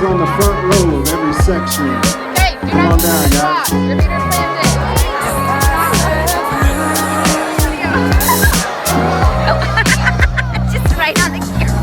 on the front row of every section. Hey, do Come on down, guys. Your meter's landed. Just right on the camera.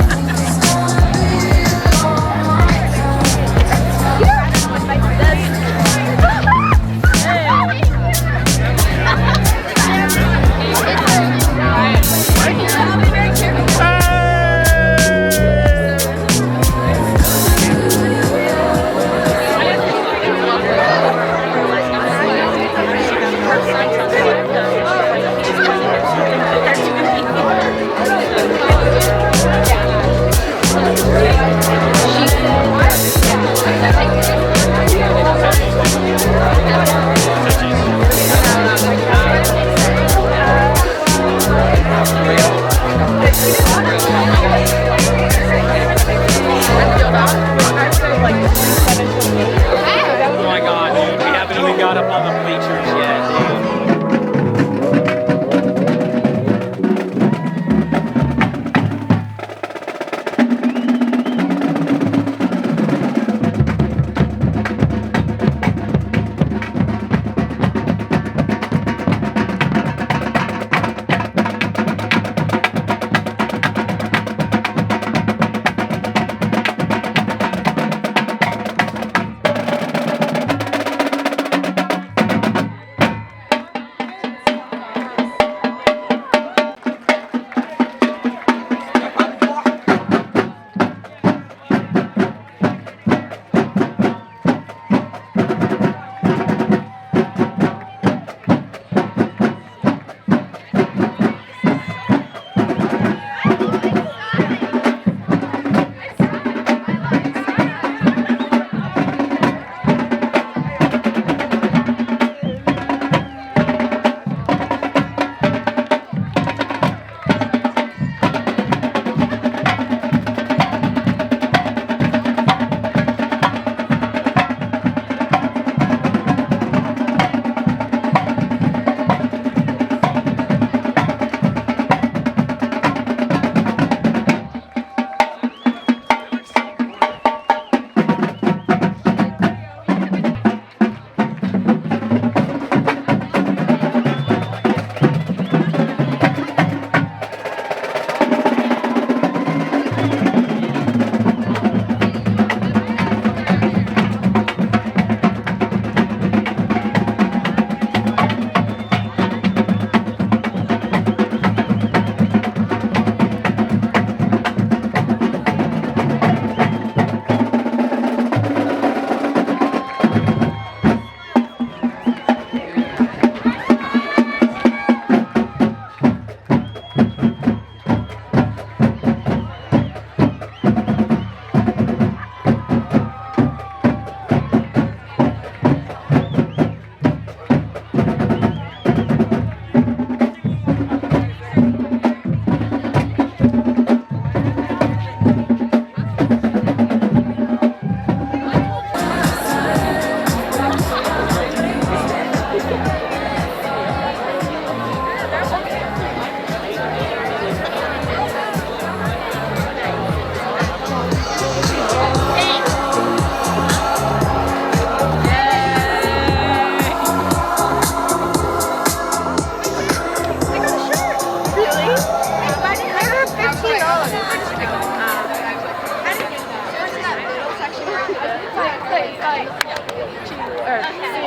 Oh my god, dude. We haven't even got up on the bleachers yet, dude.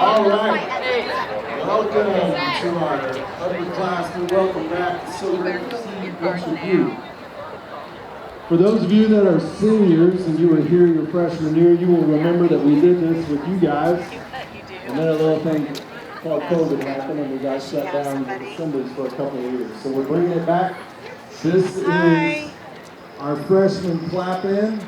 All right. Welcome to our upperclassmen. Welcome back. So great to see each of you. For those of you that are seniors and you were here your freshman year, you will remember that we did this with you guys. And then a little thing called COVID happened and we got shut down with assemblies for a couple of years. So we're bringing it back. This is our freshman clap-in.